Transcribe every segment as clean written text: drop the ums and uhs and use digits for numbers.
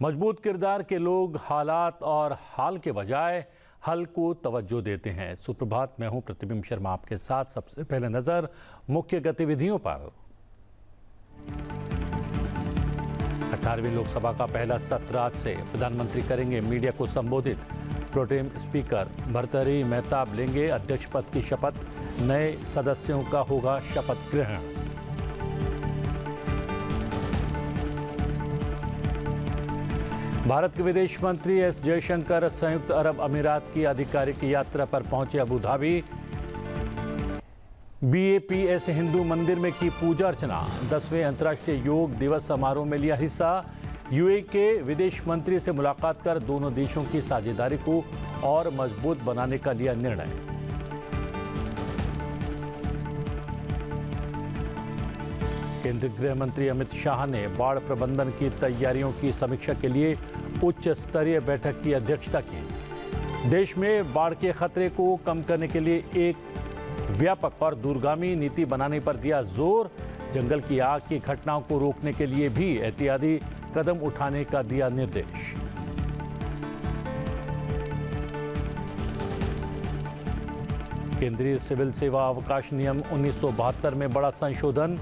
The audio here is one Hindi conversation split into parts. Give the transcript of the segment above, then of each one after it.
मजबूत किरदार के लोग हालात और हाल के बजाय हल को तवज्जो देते हैं। सुप्रभात, मैं हूं प्रतिबिंब शर्मा आपके साथ। सबसे पहले नजर मुख्य गतिविधियों पर। 18वीं लोकसभा का पहला सत्र आज से। प्रधानमंत्री करेंगे मीडिया को संबोधित। प्रोटेम स्पीकर भर्तृहरि मेहताब लेंगे अध्यक्ष पद की शपथ। नए सदस्यों का होगा शपथ ग्रहण। भारत के विदेश मंत्री एस जयशंकर संयुक्त अरब अमीरात की आधिकारिक यात्रा पर पहुंचे अबू धाबी। BAPS हिंदू मंदिर में की पूजा अर्चना। 10वें अंतर्राष्ट्रीय योग दिवस समारोह में लिया हिस्सा। UAE के विदेश मंत्री से मुलाकात कर दोनों देशों की साझेदारी को और मजबूत बनाने का लिया निर्णय। केंद्रीय गृह मंत्री अमित शाह ने बाढ़ प्रबंधन की तैयारियों की समीक्षा के लिए उच्च स्तरीय बैठक की अध्यक्षता की। देश में बाढ़ के खतरे को कम करने के लिए एक व्यापक और दूरगामी नीति बनाने पर दिया जोर। जंगल की आग की घटनाओं को रोकने के लिए भी एहतियाती कदम उठाने का दिया निर्देश। केंद्रीय सिविल सेवा अवकाश नियम 1972 में बड़ा संशोधन।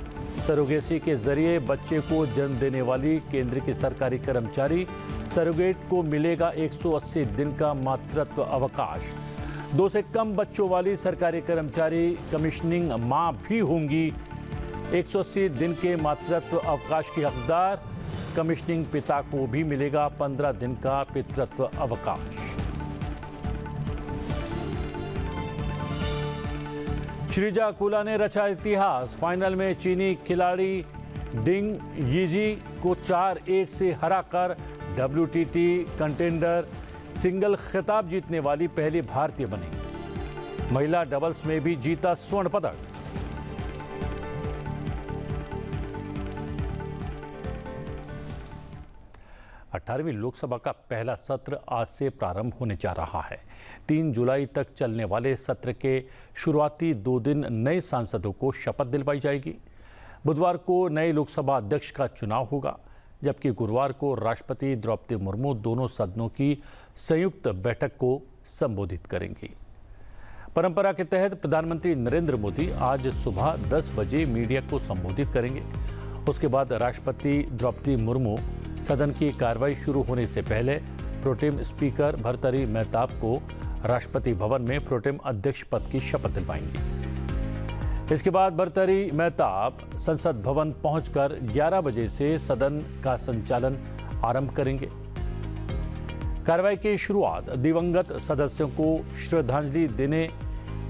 सरोगेसी के जरिए बच्चे को जन्म देने वाली केंद्र की सरकारी कर्मचारी सरोगेट को मिलेगा 180 दिन का मातृत्व अवकाश। 2 से कम बच्चों वाली सरकारी कर्मचारी कमीशनिंग मां भी होंगी 180 दिन के मातृत्व अवकाश की हकदार। कमीशनिंग पिता को भी मिलेगा 15 दिन का पितृत्व अवकाश। श्रीजा कुला ने रचा इतिहास। फाइनल में चीनी खिलाड़ी डिंग यीजी को 4-1 से हराकर WTT कंटेंडर सिंगल खिताब जीतने वाली पहली भारतीय बनी। महिला डबल्स में भी जीता स्वर्ण पदक। अठारहवीं लोकसभा का पहला सत्र आज से प्रारंभ होने जा रहा है। 3 जुलाई तक चलने वाले सत्र के शुरुआती 2 दिन नए सांसदों को शपथ दिलवाई जाएगी। बुधवार को नए लोकसभा अध्यक्ष का चुनाव होगा, जबकि गुरुवार को राष्ट्रपति द्रौपदी मुर्मू दोनों सदनों की संयुक्त बैठक को संबोधित करेंगी। परंपरा के तहत प्रधानमंत्री नरेंद्र मोदी आज सुबह 10 बजे मीडिया को संबोधित करेंगे। उसके बाद राष्ट्रपति द्रौपदी मुर्मू सदन की कार्रवाई शुरू होने से पहले प्रोटेम स्पीकर भर्तृहरि मेहताब को राष्ट्रपति भवन में प्रोटेम अध्यक्ष पद की शपथ दिलवाएंगे। इसके बाद भर्तृहरि मेहताब संसद भवन पहुंचकर 11 बजे से सदन का संचालन आरंभ करेंगे। कार्रवाई की शुरुआत दिवंगत सदस्यों को श्रद्धांजलि देने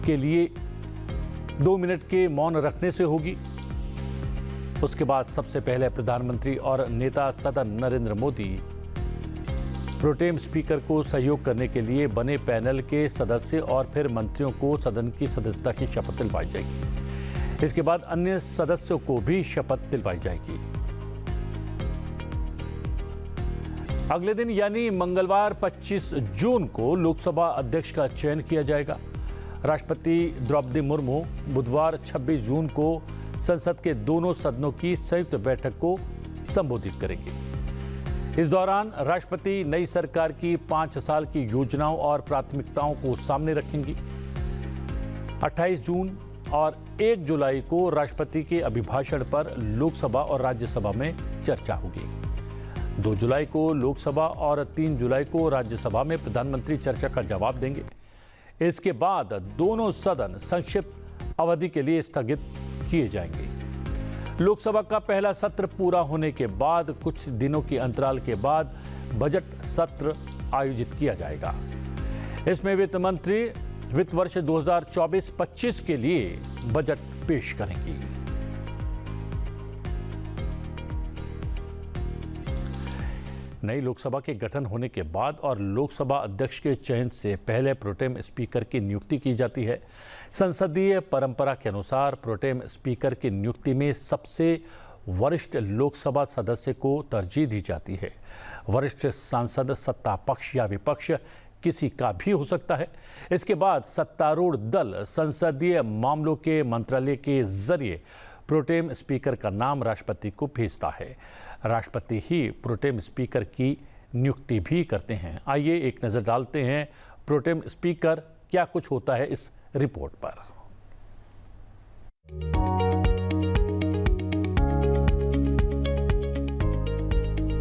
के लिए 2 मिनट के मौन रखने से होगी। उसके बाद सबसे पहले प्रधानमंत्री और नेता सदन नरेंद्र मोदी प्रोटेम स्पीकर को सहयोग करने के लिए बने पैनल के सदस्य और फिर मंत्रियों को सदन की सदस्यता की शपथ दिलवाई जाएगी। इसके बाद अन्य सदस्यों को भी शपथ दिलवाई जाएगी। अगले दिन यानी मंगलवार 25 जून को लोकसभा अध्यक्ष का चयन किया जाएगा। राष्ट्रपति द्रौपदी मुर्मू बुधवार 26 जून को संसद के दोनों सदनों की संयुक्त बैठक को संबोधित करेंगे। इस दौरान राष्ट्रपति नई सरकार की 5 साल की योजनाओं और प्राथमिकताओं को सामने रखेंगी। 28 जून और 1 जुलाई को राष्ट्रपति के अभिभाषण पर लोकसभा और राज्यसभा में चर्चा होगी। 2 जुलाई को लोकसभा और 3 जुलाई को राज्यसभा में प्रधानमंत्री चर्चा का जवाब देंगे। इसके बाद दोनों सदन संक्षिप्त अवधि के लिए स्थगित किए जाएंगे। लोकसभा का पहला सत्र पूरा होने के बाद कुछ दिनों के अंतराल के बाद बजट सत्र आयोजित किया जाएगा। इसमें वित्त मंत्री वित्त वर्ष 2024-25 के लिए बजट पेश करेंगी। नई लोकसभा के गठन होने के बाद और लोकसभा अध्यक्ष के चयन से पहले प्रोटेम स्पीकर की नियुक्ति की जाती है। संसदीय परंपरा के अनुसार प्रोटेम स्पीकर की नियुक्ति में सबसे वरिष्ठ लोकसभा सदस्य को तरजीह दी जाती है। वरिष्ठ सांसद सत्ता पक्ष या विपक्ष किसी का भी हो सकता है। इसके बाद सत्तारूढ़ दल संसदीय मामलों के मंत्रालय के जरिए प्रोटेम स्पीकर का नाम राष्ट्रपति को भेजता है। राष्ट्रपति ही प्रोटेम स्पीकर की नियुक्ति भी करते हैं। आइए एक नज़र डालते हैं प्रोटेम स्पीकर क्या कुछ होता है इस रिपोर्ट पर।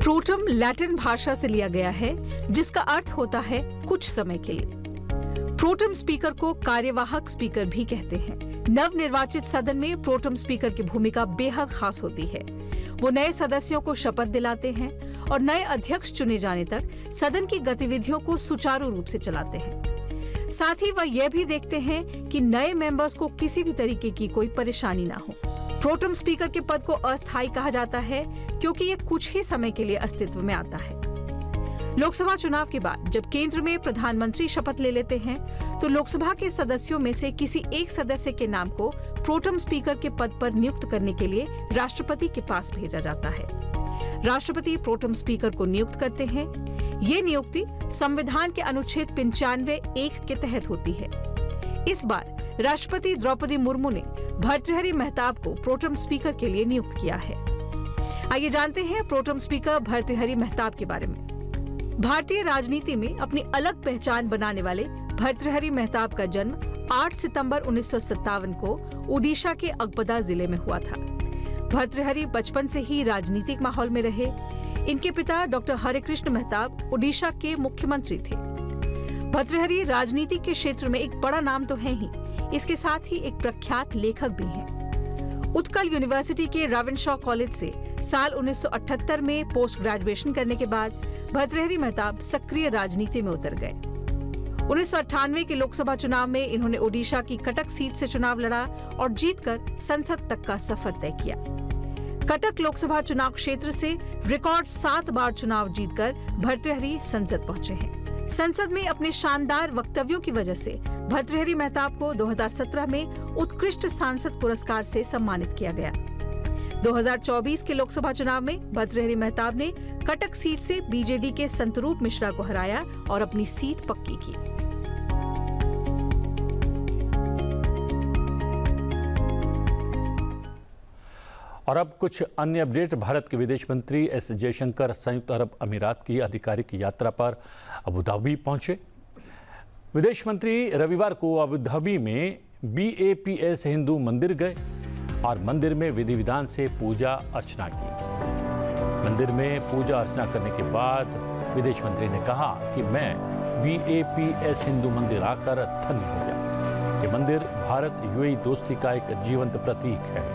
प्रोटेम लैटिन भाषा से लिया गया है, जिसका अर्थ होता है कुछ समय के लिए। प्रोटेम स्पीकर को कार्यवाहक स्पीकर भी कहते हैं। नवनिर्वाचित सदन में प्रोटेम स्पीकर की भूमिका बेहद खास होती है। वो नए सदस्यों को शपथ दिलाते हैं और नए अध्यक्ष चुने जाने तक सदन की गतिविधियों को सुचारू रूप से चलाते हैं। साथ ही वह यह भी देखते हैं कि नए मेंबर्स को किसी भी तरीके की कोई परेशानी ना हो। प्रोटेम स्पीकर के पद को अस्थायी कहा जाता है क्योंकि ये कुछ ही समय के लिए अस्तित्व में आता है। लोकसभा चुनाव के बाद जब केंद्र में प्रधानमंत्री शपथ ले लेते हैं, तो लोकसभा के सदस्यों में से किसी एक सदस्य के नाम को प्रोटेम स्पीकर के पद पर नियुक्त करने के लिए राष्ट्रपति के पास भेजा जाता है। राष्ट्रपति प्रोटेम स्पीकर को नियुक्त करते हैं। ये नियुक्ति संविधान के अनुच्छेद 95(1) के तहत होती है। इस बार राष्ट्रपति द्रौपदी मुर्मू ने भर्तृहरि महताब को प्रोटेम स्पीकर के लिए नियुक्त किया है। आइए जानते हैं प्रोटेम स्पीकर भर्तृहरि महताब के बारे में। भारतीय राजनीति में अपनी अलग पहचान बनाने वाले भर्तृहरि महताब का जन्म 8 सितंबर 1957 को ओडिशा के अगपदा जिले में हुआ था। भर्तृहरि बचपन से ही राजनीतिक माहौल में रहे। इनके पिता डॉक्टर हरिकृष्ण महताब ओडिशा के मुख्यमंत्री थे। भर्तृहरि राजनीति के क्षेत्र में एक बड़ा नाम तो है ही, इसके साथ ही एक प्रख्यात लेखक भी हैं। उत्कल यूनिवर्सिटी के राविनशॉ कॉलेज से साल 1978 में पोस्ट ग्रेजुएशन करने के बाद भर्तृहरि महताब सक्रिय राजनीति में उतर गए। 1998 के लोकसभा चुनाव में इन्होंने ओडिशा की कटक सीट से चुनाव लड़ा और जीतकर संसद तक का सफर तय किया। कटक लोकसभा चुनाव क्षेत्र से रिकॉर्ड 7 बार चुनाव जीतकर भर्तृहरि संसद पहुंचे हैं। संसद में अपने शानदार वक्तव्यों की वजह से भर्तृहरि महताब को 2017 में उत्कृष्ट सांसद पुरस्कार से सम्मानित किया गया। 2024 के लोकसभा चुनाव में भर्तृहरि महताब ने कटक सीट से बीजेडी के संतरूप मिश्रा को हराया और अपनी सीट पक्की की। और अब कुछ अन्य अपडेट। भारत के विदेश मंत्री एस जयशंकर संयुक्त अरब अमीरात की आधिकारिक यात्रा पर अबू धाबी पहुंचे। विदेश मंत्री रविवार को अबू धाबी में BAPS हिंदू मंदिर गए और मंदिर में विधि विधान से पूजा अर्चना की। मंदिर में पूजा अर्चना करने के बाद विदेश मंत्री ने कहा कि मैं BAPS हिंदू मंदिर आकर धन्य हो गया। ये मंदिर भारत UAE दोस्ती का एक जीवंत प्रतीक है।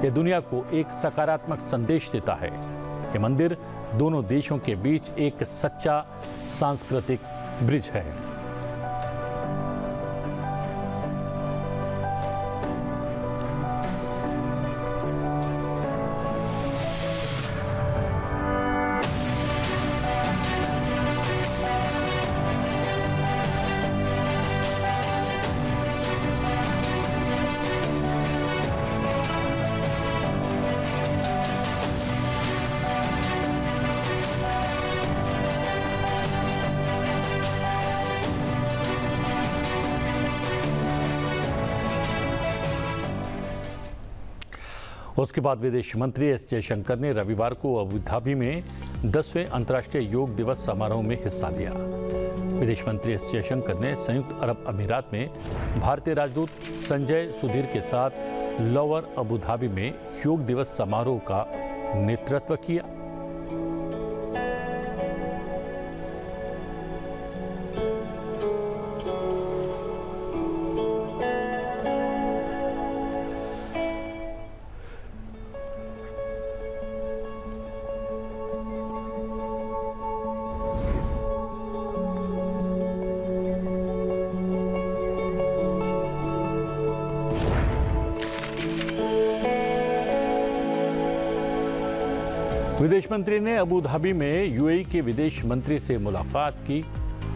ये दुनिया को एक सकारात्मक संदेश देता है। ये मंदिर दोनों देशों के बीच एक सच्चा सांस्कृतिक ब्रिज है। उसके बाद विदेश मंत्री एस जयशंकर ने रविवार को अबू धाबी में 10वें अंतर्राष्ट्रीय योग दिवस समारोह में हिस्सा लिया। विदेश मंत्री एस जयशंकर ने संयुक्त अरब अमीरात में भारतीय राजदूत संजय सुधीर के साथ लोअर अबू धाबी में योग दिवस समारोह का नेतृत्व किया। विदेश मंत्री ने अबू धाबी में UAE के विदेश मंत्री से मुलाकात की।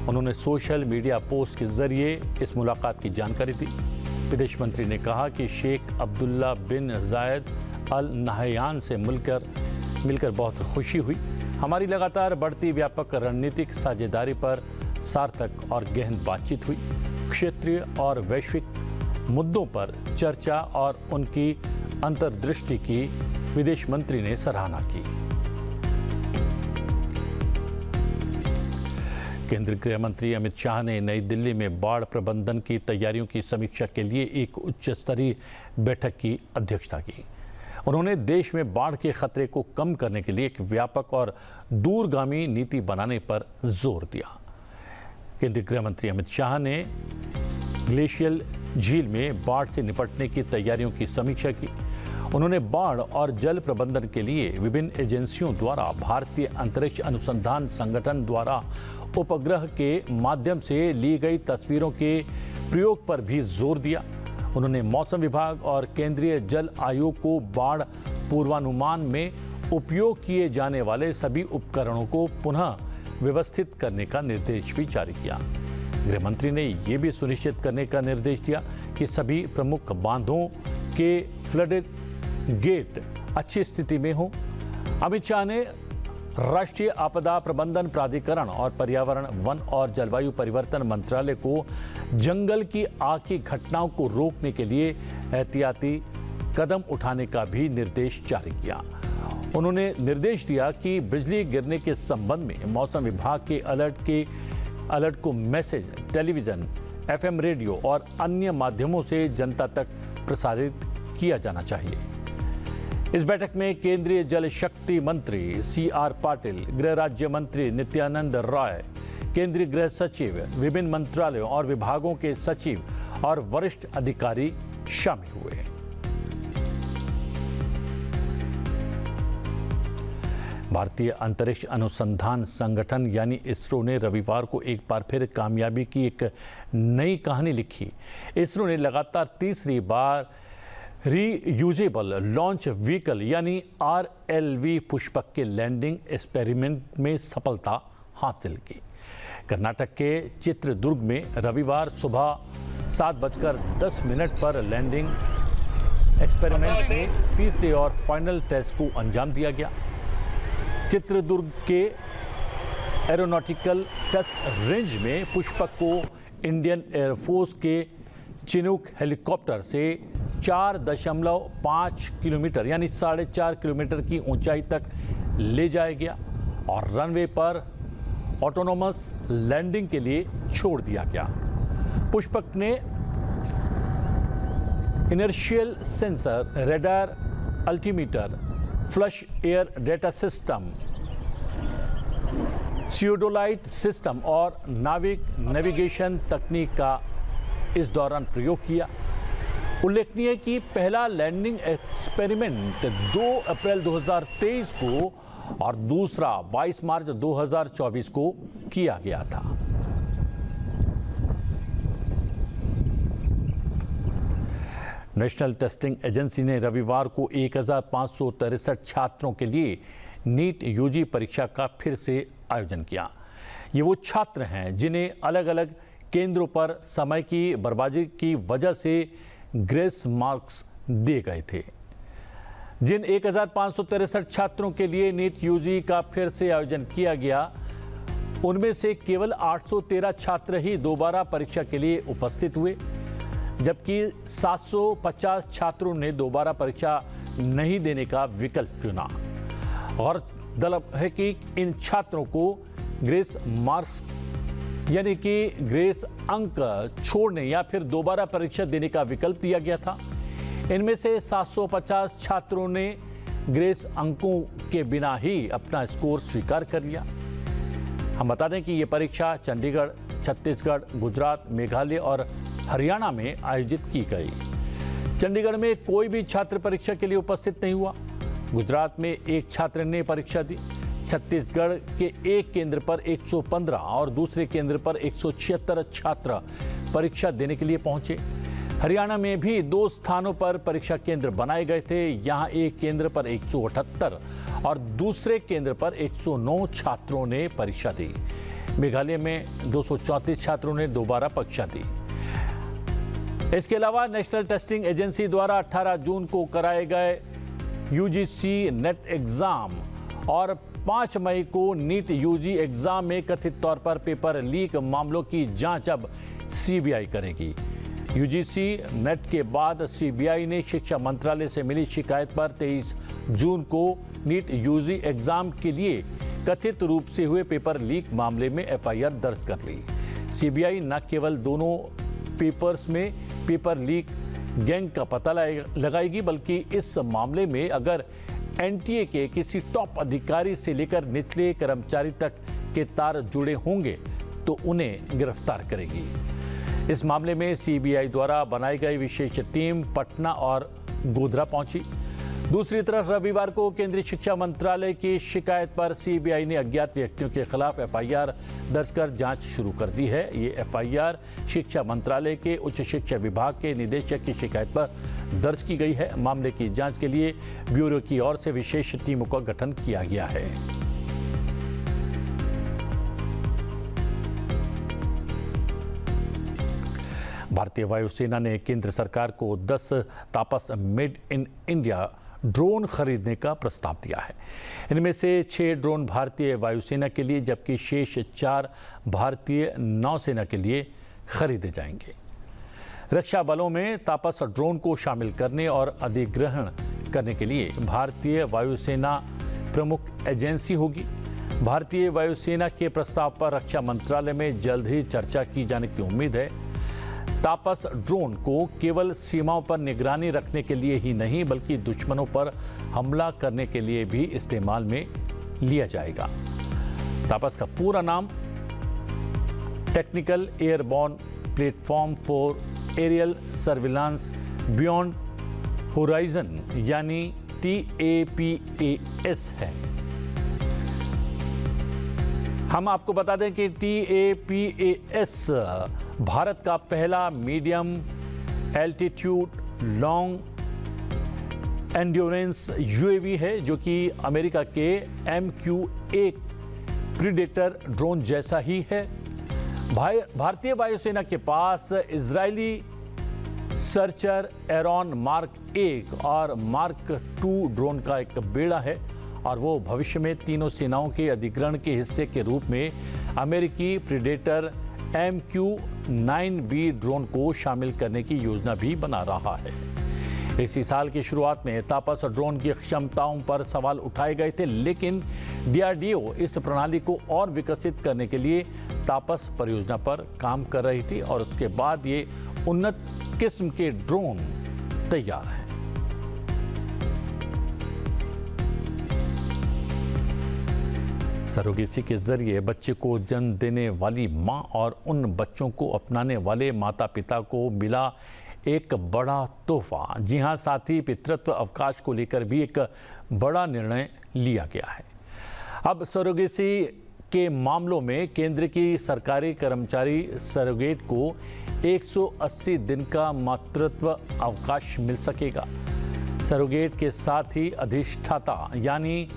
उन्होंने सोशल मीडिया पोस्ट के जरिए इस मुलाकात की जानकारी दी। विदेश मंत्री ने कहा कि शेख अब्दुल्ला बिन जायद अल नहयान से मिलकर बहुत खुशी हुई। हमारी लगातार बढ़ती व्यापक रणनीतिक साझेदारी पर सार्थक और गहन बातचीत हुई। क्षेत्रीय और वैश्विक मुद्दों पर चर्चा और उनकी अंतर्दृष्टि की विदेश मंत्री ने सराहना की। केंद्रीय गृह मंत्री अमित शाह ने नई दिल्ली में बाढ़ प्रबंधन की तैयारियों की समीक्षा के लिए एक उच्च स्तरीय बैठक की अध्यक्षता की। उन्होंने देश में बाढ़ के खतरे को कम करने के लिए एक व्यापक और दूरगामी नीति बनाने पर जोर दिया। केंद्रीय गृह मंत्री अमित शाह ने ग्लेशियल झील में बाढ़ से निपटने की तैयारियों की समीक्षा की। उन्होंने बाढ़ और जल प्रबंधन के लिए विभिन्न एजेंसियों द्वारा भारतीय अंतरिक्ष अनुसंधान संगठन द्वारा उपग्रह के माध्यम से ली गई तस्वीरों के प्रयोग पर भी जोर दिया। उन्होंने मौसम विभाग और केंद्रीय जल आयोग को बाढ़ पूर्वानुमान में उपयोग किए जाने वाले सभी उपकरणों को पुनः व्यवस्थित करने का निर्देश भी जारी किया। गृह मंत्री ने यह भी सुनिश्चित करने का निर्देश दिया कि सभी प्रमुख बांधों के फ्लडेड गेट अच्छी स्थिति में हों। अमित शाह ने राष्ट्रीय आपदा प्रबंधन प्राधिकरण और पर्यावरण, वन और जलवायु परिवर्तन मंत्रालय को जंगल की आग की घटनाओं को रोकने के लिए एहतियाती कदम उठाने का भी निर्देश जारी किया। उन्होंने निर्देश दिया कि बिजली गिरने के संबंध में मौसम विभाग के अलर्ट को मैसेज, टेलीविजन, FM रेडियो और अन्य माध्यमों से जनता तक प्रसारित किया जाना चाहिए। इस बैठक में केंद्रीय जल शक्ति मंत्री CR पाटिल, गृह राज्य मंत्री नित्यानंद राय, केंद्रीय गृह सचिव, विभिन्न मंत्रालयों और विभागों के सचिव और वरिष्ठ अधिकारी शामिल हुए। भारतीय अंतरिक्ष अनुसंधान संगठन यानी इसरो ने रविवार को एक बार फिर कामयाबी की एक नई कहानी लिखी। इसरो ने लगातार तीसरी बार रीयूजेबल लॉन्च व्हीकल यानी RLV पुष्पक के लैंडिंग एक्सपेरिमेंट में सफलता हासिल की। कर्नाटक के चित्रदुर्ग में रविवार सुबह 7:10 पर लैंडिंग एक्सपेरिमेंट में तीसरे और फाइनल टेस्ट को अंजाम दिया गया। चित्रदुर्ग के एरोनॉटिकल टेस्ट रेंज में पुष्पक को इंडियन एयरफोर्स के चिनूक हेलीकॉप्टर से 4.5 किलोमीटर यानी 4.5 किलोमीटर की ऊंचाई तक ले जाया गया और रनवे पर ऑटोनोमस लैंडिंग के लिए छोड़ दिया गया। पुष्पक ने inertial sensor, radar, altimeter, flush air data system, theodolite system और नाविक नेविगेशन तकनीक का इस दौरान प्रयोग किया। उल्लेखनीय कि पहला लैंडिंग एक्सपेरिमेंट 2 अप्रैल 2023 को और दूसरा 22 मार्च 2024 को किया गया था। नेशनल टेस्टिंग एजेंसी ने रविवार को 1563 छात्रों के लिए नीट यूजी परीक्षा का फिर से आयोजन किया। ये वो छात्र हैं जिन्हें अलग अलग केंद्रों पर समय की बर्बादी की वजह से ग्रेस मार्क्स दिए गए थे। जिन 1563 छात्रों के लिए नीट यूजी का फिर से आयोजन किया गया, उनमें से केवल 813 छात्र ही दोबारा परीक्षा के लिए उपस्थित हुए, जबकि 750 छात्रों ने दोबारा परीक्षा नहीं देने का विकल्प चुना। गौरतलब है कि इन छात्रों को ग्रेस मार्क्स यानी कि ग्रेस अंक छोड़ने या फिर दोबारा परीक्षा देने का विकल्प दिया गया था। इनमें से 750 छात्रों ने ग्रेस अंकों के बिना ही अपना स्कोर स्वीकार कर लिया। हम बता दें कि ये परीक्षा चंडीगढ़, छत्तीसगढ़, गुजरात, मेघालय और हरियाणा में आयोजित की गई। चंडीगढ़ में कोई भी छात्र परीक्षा के लिए उपस्थित नहीं हुआ। गुजरात में एक छात्र ने परीक्षा दी। छत्तीसगढ़ के एक केंद्र पर 115 और दूसरे केंद्र पर 176 छात्र परीक्षा देने के लिए पहुंचे। हरियाणा में भी 2 स्थानों पर परीक्षा केंद्र बनाए गए थे। यहां एक केंद्र पर 178 और दूसरे केंद्र पर 109 छात्रों ने परीक्षा दी। मेघालय में 234 छात्रों ने दोबारा परीक्षा दी। इसके अलावा नेशनल टेस्टिंग एजेंसी द्वारा 18 जून को कराए गए UGC नेट एग्जाम और 5 मई को नीट यूजी एग्जाम में कथित तौर पर पेपर लीक मामलों की जांच अब CBI करेगी। UGC नेट के बाद CBI ने शिक्षा मंत्रालय से मिली शिकायत पर 23 जून को नीट यूजी एग्जाम के लिए कथित रूप से हुए पेपर लीक मामले में एफआईआर दर्ज कर ली। सीबीआई न केवल दोनों पेपर्स में पेपर लीक गैंग का पता लगाएगी, बल्कि इस मामले में अगर एनटीए के किसी टॉप अधिकारी से लेकर निचले कर्मचारी तक के तार जुड़े होंगे तो उन्हें गिरफ्तार करेगी। इस मामले में सीबीआई द्वारा बनाई गई विशेष टीम पटना और गोधरा पहुंची। दूसरी तरफ रविवार को केंद्रीय शिक्षा मंत्रालय की शिकायत पर सीबीआई ने अज्ञात व्यक्तियों के खिलाफ एफआईआर दर्ज कर जांच शुरू कर दी है। ये एफआईआर शिक्षा मंत्रालय के उच्च शिक्षा विभाग के निदेशक की शिकायत पर दर्ज की गई है। मामले की जांच के लिए ब्यूरो की ओर से विशेष टीमों का गठन किया गया है। भारतीय वायुसेना ने केंद्र सरकार को 10 तापस मेड इन इंडिया ड्रोन खरीदने का प्रस्ताव दिया है। इनमें से 6 ड्रोन भारतीय वायुसेना के लिए, जबकि शेष 4 भारतीय नौसेना के लिए खरीदे जाएंगे। रक्षा बलों में तापस ड्रोन को शामिल करने और अधिग्रहण करने के लिए भारतीय वायुसेना प्रमुख एजेंसी होगी। भारतीय वायुसेना के प्रस्ताव पर रक्षा मंत्रालय में जल्द ही चर्चा की जाने की उम्मीद है। तापस ड्रोन को केवल सीमाओं पर निगरानी रखने के लिए ही नहीं, बल्कि दुश्मनों पर हमला करने के लिए भी इस्तेमाल में लिया जाएगा। तापस का पूरा नाम technical airborne platform for aerial surveillance beyond horizon यानी TAPAS है। हम आपको बता दें कि TAPAS भारत का पहला medium altitude long endurance UAV है, जो कि अमेरिका के MQ-1 प्रीडेटर ड्रोन जैसा ही है। भारतीय वायुसेना के पास इजरायली सर्चर एरॉन मार्क 1 और मार्क 2 ड्रोन का एक बेड़ा है और वो भविष्य में तीनों सेनाओं के अधिग्रहण के हिस्से के रूप में अमेरिकी प्रीडेटर MQ-9B ड्रोन को शामिल करने की योजना भी बना रहा है। इसी साल की शुरुआत में तापस ड्रोन की क्षमताओं पर सवाल उठाए गए थे, लेकिन DRDO इस प्रणाली को और विकसित करने के लिए तापस परियोजना पर काम कर रही थी और उसके बाद ये उन्नत किस्म के ड्रोन तैयार हैं। सरोगेसी के जरिए बच्चे को जन्म देने वाली मां और उन बच्चों को अपनाने वाले माता पिता को मिला एक बड़ा तोहफा। जी हां, साथ ही पितृत्व अवकाश को लेकर भी एक बड़ा निर्णय लिया गया है। अब सरोगेसी के मामलों में केंद्र की सरकारी कर्मचारी सरोगेट को 180 दिन का मातृत्व अवकाश मिल सकेगा। सरोगेट के साथ ही अधिष्ठाता यानी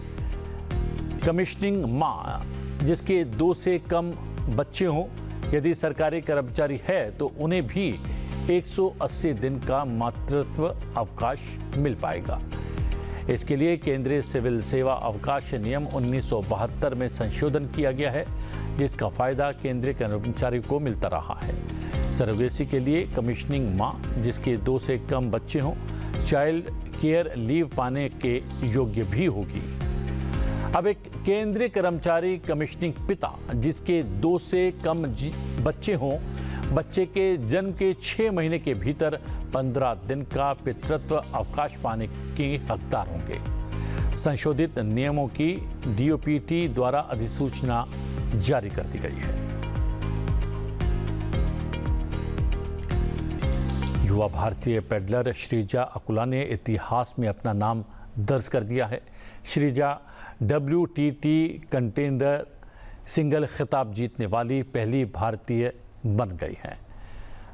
कमिश्निंग मां जिसके 2 से कम बच्चे हों, यदि सरकारी कर्मचारी है तो उन्हें भी 180 दिन का मातृत्व अवकाश मिल पाएगा। इसके लिए केंद्रीय सिविल सेवा अवकाश नियम 1972 में संशोधन किया गया है, जिसका फायदा केंद्रीय कर्मचारी को मिलता रहा है। सरोगेसी के लिए कमिश्निंग मां जिसके 2 से कम बच्चे हों चाइल्ड केयर लीव पाने के योग्य भी होगी। अब एक केंद्रीय कर्मचारी कमिश्निंग पिता जिसके 2 से कम बच्चे हों, बच्चे के जन्म के 6 महीने के भीतर 15 दिन का पितृत्व अवकाश पाने के हकदार होंगे। संशोधित नियमों की DOPT द्वारा अधिसूचना जारी कर दी गई है। युवा भारतीय पेडलर श्रीजा अकुला ने इतिहास में अपना नाम दर्ज कर दिया है। श्रीजा WTT कंटेंडर सिंगल खिताब जीतने वाली पहली भारतीय बन गई हैं।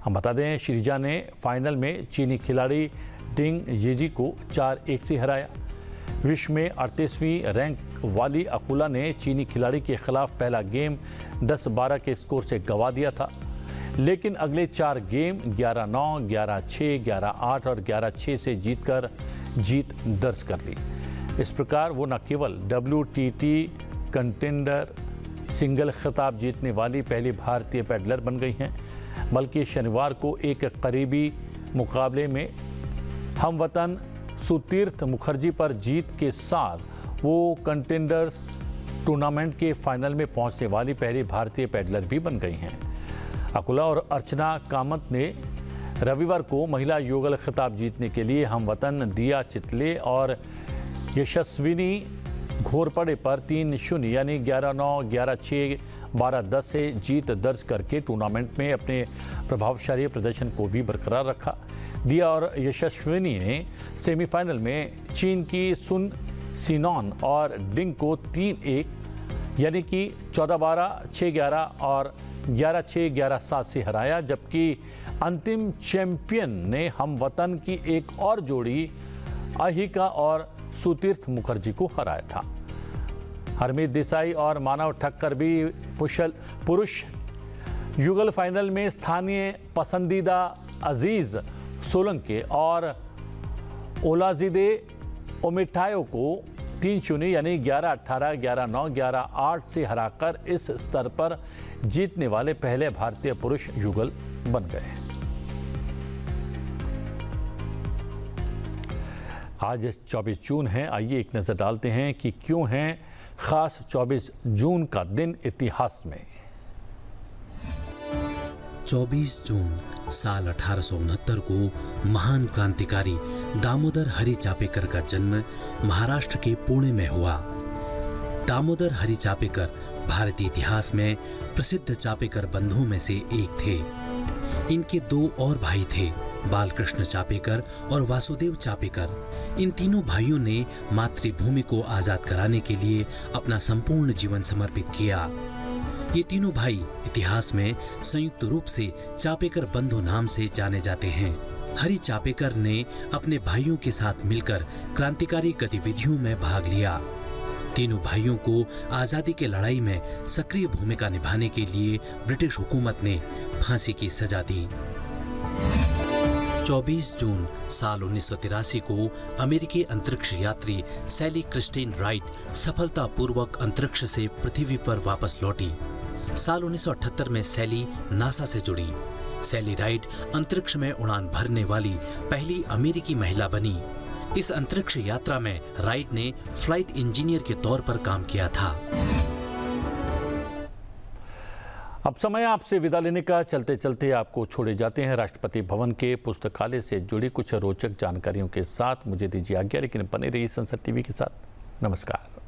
हम बता दें, श्रीजा ने फाइनल में चीनी खिलाड़ी डिंग येजी को 4-1 से हराया। विश्व में 38वीं रैंक वाली अकुला ने चीनी खिलाड़ी के खिलाफ पहला गेम 10-12 के स्कोर से गंवा दिया था, लेकिन अगले 4 गेम 11-9, 11-6, 11-8 और 11-6 से जीतकर जीत दर्ज कर ली। इस प्रकार वो न केवल WTT कंटेंडर सिंगल खिताब जीतने वाली पहली भारतीय पेडलर बन गई हैं, बल्कि शनिवार को एक करीबी मुकाबले में हमवतन सुतीर्थ मुखर्जी पर जीत के साथ वो कंटेंडर्स टूर्नामेंट के फाइनल में पहुंचने वाली पहली भारतीय पैडलर भी बन गई हैं। अकुला और अर्चना कामत ने रविवार को महिला युगल खिताब जीतने के लिए हमवतन दिया चितले और यशस्विनी घोरपड़े पर 3-0 यानी 11-9, 11-6, 12-10 से जीत दर्ज करके टूर्नामेंट में अपने प्रभावशाली प्रदर्शन को भी बरकरार रखा। दिया और यशस्विनी ने सेमीफाइनल में चीन की सुन सिनॉन और डिंग को 3-1 यानी कि 14-12, 6-11 और 11-6, 11-7 से हराया, जबकि अंतिम चैंपियन ने हमवतन की एक और जोड़ी अहिका और सुतीर्थ मुखर्जी को हराया था। हरमीत देसाई और मानव ठक्कर भी पुरुष युगल फाइनल में स्थानीय पसंदीदा अजीज सोलंके और ओलाजिदे ओमिटायो को 3-0 यानी 11-18, 11-9, 11-8 से हराकर इस स्तर पर जीतने वाले पहले भारतीय पुरुष युगल बन गए। आज 24 जून है। आइए एक नज़र डालते हैं कि क्यों है खास 24 जून का दिन इतिहास में। 24 जून साल 1869 को महान क्रांतिकारी दामोदर हरि चापेकर का जन्म महाराष्ट्र के पुणे में हुआ। दामोदर हरि चापेकर भारतीय इतिहास में प्रसिद्ध चापेकर बंधुओं में से एक थे। इनके 2 और भाई थे, बालकृष्ण चापेकर और वासुदेव चापेकर। इन तीनों भाइयों ने मातृभूमि को आजाद कराने के लिए अपना संपूर्ण जीवन समर्पित किया। ये तीनों भाई इतिहास में संयुक्त रूप से चापेकर बंधु नाम से जाने जाते हैं। हरि चापेकर ने अपने भाइयों के साथ मिलकर क्रांतिकारी गतिविधियों में भाग लिया। तीनों भाइयों को आजादी की लड़ाई में सक्रिय भूमिका निभाने के लिए ब्रिटिश हुकूमत ने फांसी की सजा दी। 24 जून साल 1983 को अमेरिकी अंतरिक्ष यात्री सैली क्रिस्टीन राइट सफलतापूर्वक अंतरिक्ष से पृथ्वी पर वापस लौटी। साल 1978 में सैली नासा से जुड़ी। सैली राइट अंतरिक्ष में उड़ान भरने वाली पहली अमेरिकी महिला बनी। इस अंतरिक्ष यात्रा में राइट ने फ्लाइट इंजीनियर के तौर पर काम किया था। अब समय आपसे विदा लेने का। चलते चलते आपको छोड़े जाते हैं राष्ट्रपति भवन के पुस्तकालय से जुड़ी कुछ रोचक जानकारियों के साथ। मुझे दीजिए आज्ञा, लेकिन बने रहिए संसद टीवी के साथ। नमस्कार।